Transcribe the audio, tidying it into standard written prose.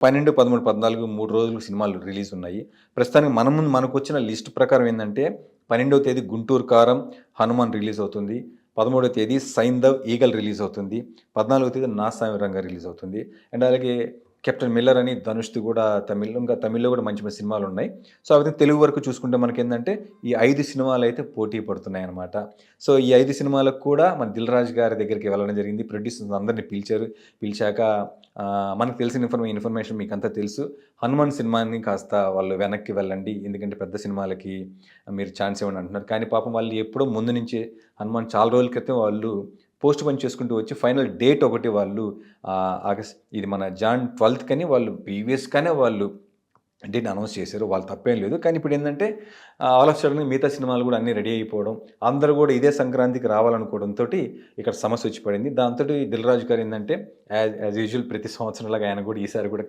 12, 13, 14 3 రోజులు సినిమాలు రిలీజ్ ఉన్నాయి. ప్రస్తుతానికి మన ముందు మనకొచ్చిన లిస్ట్ ప్రకారం ఏందంటే 12వ తేదీ 'గుంటూరు కారం', 'హనుమాన్' రిలీజ్ అవుతుంది. 13వ తేదీ 'సైంధవ్', 'ఈగల్' రిలీజ్ అవుతుంది. 14వ తేదీ 'నా సామిరంగా' రిలీజ్ అవుతుంది. అండ్ అలాగే 'కెప్టెన్ మిల్లర్' అని ధనుష్‌ది కూడా ఇంకా తమిళ్‌లో కూడా మంచి మంచి సినిమాలున్నాయి. సో, అవి తెలుగు వరకు చూసుకుంటే మనకేందంటే ఈ 5 సినిమాలైతే పోటీ పడుతున్నాయన్నమాట. సో, ఈ 5 సినిమాలకు కూడా మన 'దిల్ రాజు' గారి దగ్గరికి వెళ్ళడం జరిగింది. ప్రొడ్యూసర్స్ అందరిని పిలిచారు. పిలిచాక మనకు తెలిసిన ఇన్ఫర్మేషన్ మీకంతా తెలుసు. 'హనుమాన్' సినిమాని కాస్త వాళ్ళు వెనక్కి వెళ్ళండి. ఎందుకంటే పెద్ద సినిమాలకి మీరు ఛాన్స్ ఇవ్వండి అంటున్నారు. కానీ పాపం వాళ్ళు ఎప్పుడో ముందు నుంచే 'హనుమాన్' చాలా రోజుల క్రితం వాళ్ళు పోస్ట్‌పోన్ చేసుకుంటూ వచ్చి ఫైనల్ డేట్ ఒకటి వాళ్ళు ఇది మన జాన్ 12థ్ కని వాళ్ళు ప్రీవియస్‌గానే వాళ్ళు డేట్ అనౌన్స్ చేశారు. వాళ్ళు తప్పేం లేదు. కానీ ఇప్పుడేందంటే ఆల్ ఆఫ్ సడెన్‌గా మిగతా సినిమాలు కూడా అన్నీ రెడీ అయిపోవడం, అందరూ కూడా ఇదే సంక్రాంతికి రావాలనుకోవడంతోటి ఇక్కడ సమస్య వచ్చి పడింది. దాంతోటి 'దిల్ రాజు' గారు ఏందంటే యాజ్ యూజువల్ ప్రతి సంవత్సరంలాగా ఆయన కూడా ఈసారి కూడా